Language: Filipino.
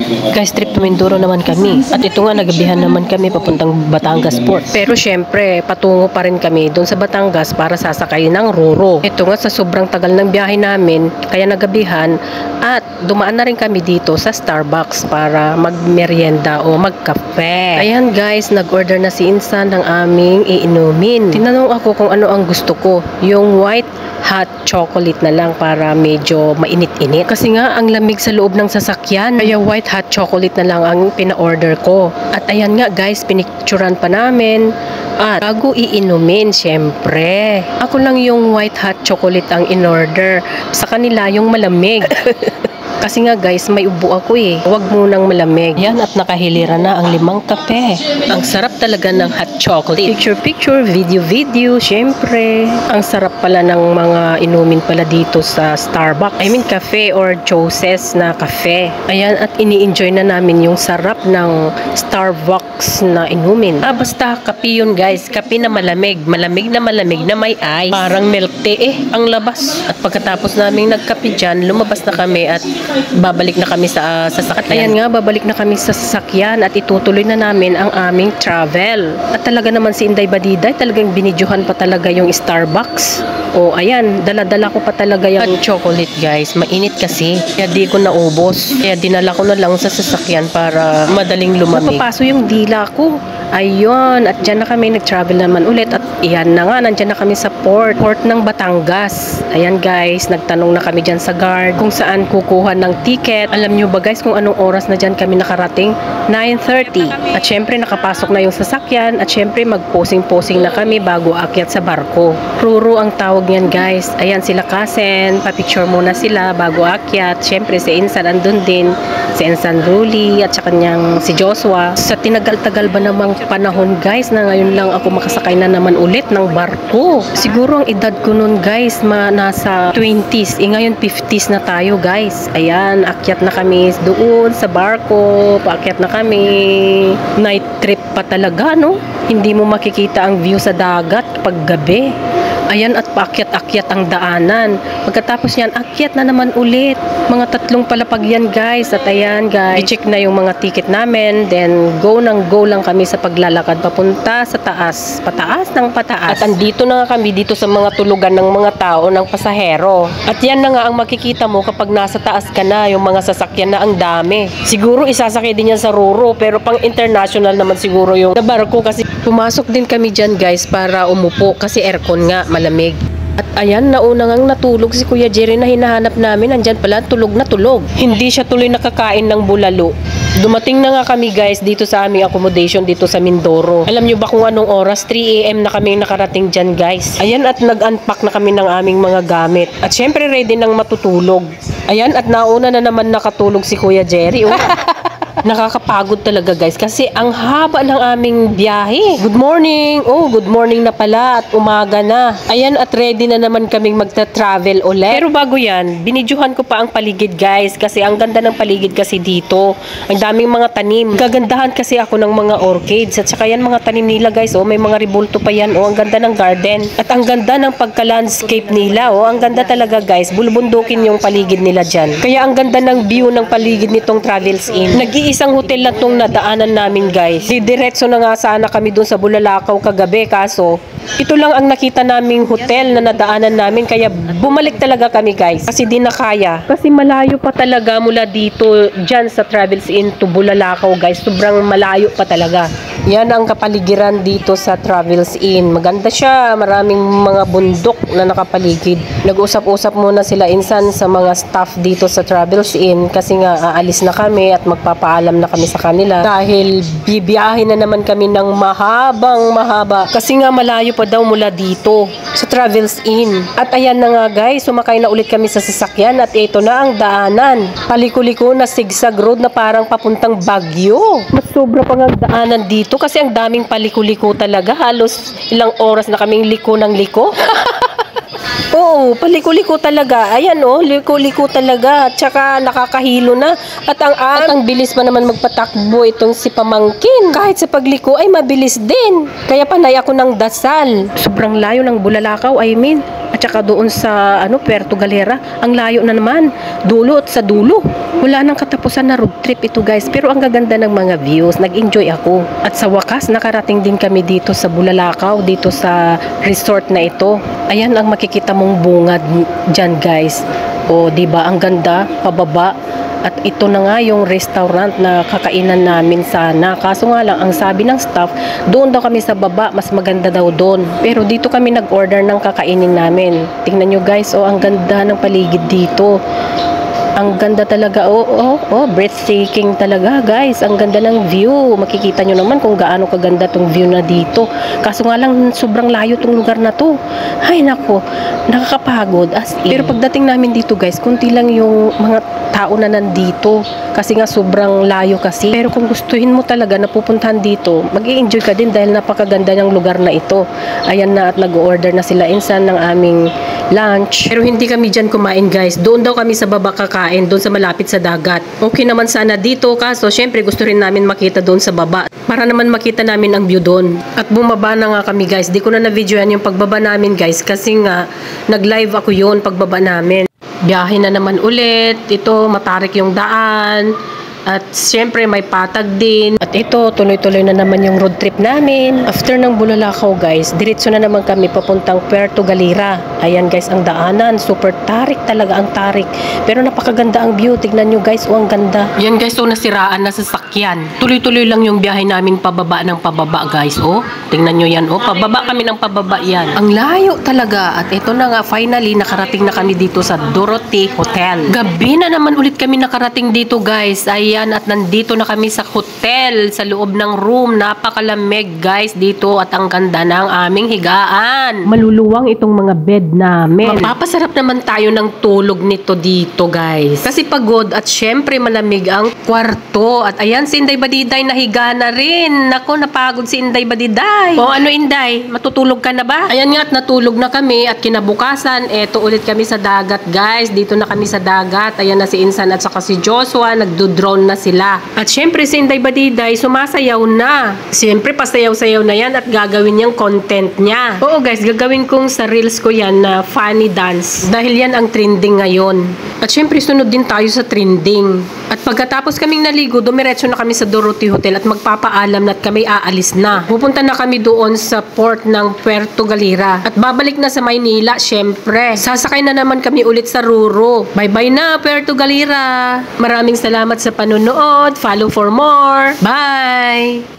Guys, trip to Mindoro naman kami. At ito nga, nagabihan naman kami papuntang Batangas Port. Pero syempre, patungo pa rin kami doon sa Batangas para sasakay ng Roro. Ito nga, sa sobrang tagal ng biyahe namin, kaya nagabihan at dumaan na rin kami dito sa Starbucks para magmerienda o magkape. Ayan guys, nag-order na si Insan ng aming iinumin. Tinanong ako kung ano ang gusto ko. Yung white hot chocolate na lang para medyo mainit-init. Kasi nga, ang lamig sa loob ng sasakyan. Kaya white hot chocolate na lang ang pina-order ko. At ayan nga guys, pinicturan pa namin. At bago iinumin, syempre, ako lang yung white hot chocolate ang in-order. Sa kanila, yung malamig. Kasi nga guys, may ubo ako eh. Huwag munang malamig. Yan, at nakahilira na ang 5 kape. Ang sarap talaga ng hot chocolate. Picture, video, syempre. Ang sarap pala ng mga inumin pala dito sa Starbucks. I mean, cafe or Jose's na cafe. Ayan, at ini-enjoy na namin yung sarap ng Starbucks na inumin. Basta kape yun guys. Kape na malamig. Malamig na may ice. Parang milk tea ang labas. At pagkatapos naming nagkape dyan, lumabas na kami at babalik na kami sa sasakyan. At ayan nga, babalik na kami sa sasakyan at itutuloy na namin ang aming travel. At talaga naman si Inday Badiday, talagang binidyohan pa talaga yung Starbucks. O ayan, dala-dala ko pa talaga yung chocolate guys. Mainit kasi, kaya di ko naubos. Kaya dinala ko na lang sa sasakyan para madaling lumamig. Napapaso yung dila ko. Ayun, at dyan na kami nag-travel naman ulit. At iyan na nga, nandyan na kami sa port ng Batangas. Ayan guys, nagtanong na kami dyan sa guard kung saan kukuha ng ticket. Alam nyo ba guys kung anong oras na dyan kami nakarating? 9:30. At syempre nakapasok na yung sasakyan at syempre mag-posing-posing na kami bago aakyat sa barko. Roro ang tawag niyan guys. Ayan sila Kasen, papicture muna sila bago aakyat. Syempre si Insan andun din, si Insan Ruli at saka niyang si Joshua. Sa tinagal-tagal ba namang panahon guys na ngayon lang ako makasakay na naman ulit ng barko. Siguro ang edad ko nun guys nasa 20s. Ngayon 50s na tayo guys. Ayan, akyat na kami doon sa barko. Paakyat na kami. Night trip pa talaga no? Hindi mo makikita ang view sa dagat kapag gabi. Ayan, at paakyat-akyat ang daanan. Pagkatapos yan, akyat na naman ulit. Mga 3 palapag yan guys. At ayan guys, i-check na yung mga ticket namin. Then go lang kami sa paglalakad papunta sa taas. Pataas ng pataas. At andito na nga kami dito sa mga tulugan ng mga tao, ng pasahero. At yan na nga ang makikita mo kapag nasa taas ka na, yung mga sasakyan na ang dami. Siguro isasakay din yan sa Roro, pero pang international naman siguro yung barko kasi pumasok din kami dyan guys para umupo kasi aircon nga, malamig. At ayan, nauna ngang natulog si Kuya Jerry na hinahanap namin. Andyan pala, tulog na tulog. Hindi siya tuloy nakakain ng bulalo. Dumating na nga kami guys dito sa aming accommodation dito sa Mindoro. Alam nyo ba kung anong oras? 3 AM na kami nakarating dyan guys. Ayan, at nag-unpack na kami ng aming mga gamit. At syempre ready nang matutulog. Ayan, at nauna na naman nakatulog si Kuya Jerry. Nakakapagod talaga guys kasi ang haba ng aming biyahe. Good morning! Oh, good morning na pala at umaga na. Ayan, at ready na naman kaming magta-travel ulit. Pero bago yan, binidyohan ko pa ang paligid guys kasi ang ganda ng paligid kasi dito. Ang daming mga tanim. Gagandahan kasi ako ng mga orchids at saka yan mga tanim nila guys. Oh, may mga ribulto pa yan. Oh, ang ganda ng garden. At ang ganda ng pagka-landscape nila. Oh, ang ganda talaga guys. Bulubundukin yung paligid nila dyan. Kaya ang ganda ng view ng paligid nitong Travels Inn. Isang hotel na itong nadaanan namin guys. Diretso na nga sana kami dun sa Bulalakaw kagabi kaso ito lang ang nakita naming hotel na nadaanan namin kaya bumalik talaga kami guys. Kasi di na kaya. Kasi malayo pa talaga mula dito dyan sa Travels Inn to Bulalakaw guys. Sobrang malayo pa talaga. Yan ang kapaligiran dito sa Travels Inn. Maganda siya. Maraming mga bundok na nakapaligid. Nag-usap-usap muna sila Insan sa mga staff dito sa Travels Inn kasi nga aalis na kami at magpapaalam na kami sa kanila dahil bibiyahin na naman kami ng mahaba kasi nga malayo pa daw mula dito sa Travels Inn. At ayan na nga guys, sumakay na ulit kami sa sasakyan at ito na ang daanan. Paliko-liko na zigzag road na parang papuntang Baguio. Mas sobra pang ang daanan dito kasi ang daming paliko-liko talaga. Halos ilang oras na kaming liko ng liko. Oo, paliko-liko talaga. Ayan oh, liko-liko talaga. Tsaka nakakahilo na. At ang bilis pa naman magpatakbo itong si Pamangkin. Kahit sa pagliko ay mabilis din. Kaya panay ako ng dasal. Sobrang layo ng Bulalakaw, I mean. At saka doon sa Puerto Galera, ang layo na naman. Dulo at sa dulo. Wala nang katapusan na road trip ito guys. Pero ang gaganda ng mga views. Nag-enjoy ako. At sa wakas, nakarating din kami dito sa Bulalakaw, dito sa resort na ito. Ayan ang makikita mong bungad dyan guys. O, diba? Ang ganda, pababa. At ito na nga yung restaurant na kakainan namin sana. Kaso nga lang, ang sabi ng staff, doon daw kami sa baba, mas maganda daw doon. Pero dito kami nag-order ng kakainin namin. Tingnan nyo guys, ang ganda ng paligid dito. Ang ganda talaga, breathtaking talaga guys. Ang ganda ng view. Makikita nyo naman kung gaano kaganda tong view na dito. Kaso nga lang, sobrang layo tong lugar na to. Ay nako, nakakapagod as in. Pero pagdating namin dito guys, kunti lang yung mga tao na nandito. Kasi nga sobrang layo kasi. Pero kung gustuhin mo talaga na pupuntahan dito, mag-i-enjoy ka din dahil napakaganda ng lugar na ito. Ayan na at nag-order na sila insan ng aming lunch. Pero hindi kami dyan kumain guys. Doon daw kami sa baba kakain, doon sa malapit sa dagat. Okay naman sana dito, kaso syempre gusto rin namin makita doon sa baba. Para naman makita namin ang view doon. At bumaba na nga kami guys. Di ko na na-videoan yung pagbaba namin guys. Kasi nga, nag-live ako yun pagbaba namin. Biyahe na naman ulit. Ito, matarik yung daan. At syempre may patag din. At ito, tuloy-tuloy na naman yung road trip namin. After ng Bulalakaw guys, diretso na naman kami papuntang Puerto Galera. Ayan guys, ang daanan. Super tarik talaga ang tarik. Pero napakaganda ang view. Tignan nyo guys, ang ganda. Yan guys, nasiraan na sasakyan. Tuloy-tuloy lang yung biyahe namin pababa ng pababa guys. Tingnan nyo yan. Pababa kami ng pababa yan. Ang layo talaga. At ito na nga, finally, nakarating na kami dito sa Dorothy Hotel. Gabi na naman ulit kami nakarating dito guys. Ayan, at nandito na kami sa hotel, sa loob ng room. Napakalamig guys dito at ang ganda ng aming higaan. Maluluwang itong mga bed namin. Mapapasarap naman tayo ng tulog nito dito guys. Kasi pagod at syempre malamig ang kwarto. At ayan, si Inday Badiday nahiga na rin. Nako, napagod si Inday Badiday. Inday, matutulog ka na ba? Ayan nga, at natulog na kami at kinabukasan, eto ulit kami sa dagat guys. Dito na kami sa dagat. Ayan na si Insan at saka si Joshua, nagdo-drone na sila. At syempre si Inday Badiday sumasayaw na. Syempre pasayaw-sayaw na yan at gagawin niyang content niya. Oo guys, gagawin kong sa reels ko yan na funny dance. Dahil yan ang trending ngayon. At syempre sunod din tayo sa trending. At pagkatapos kaming naligo, dumiretso na kami sa Dorothy Hotel at magpapaalam na at kami aalis na. Pupunta na kami doon sa port ng Puerto Galera. At babalik na sa Maynila syempre. Sasakay na naman kami ulit sa Ruro. Bye-bye na Puerto Galera. Maraming salamat sa panonood. Follow for more. Bye!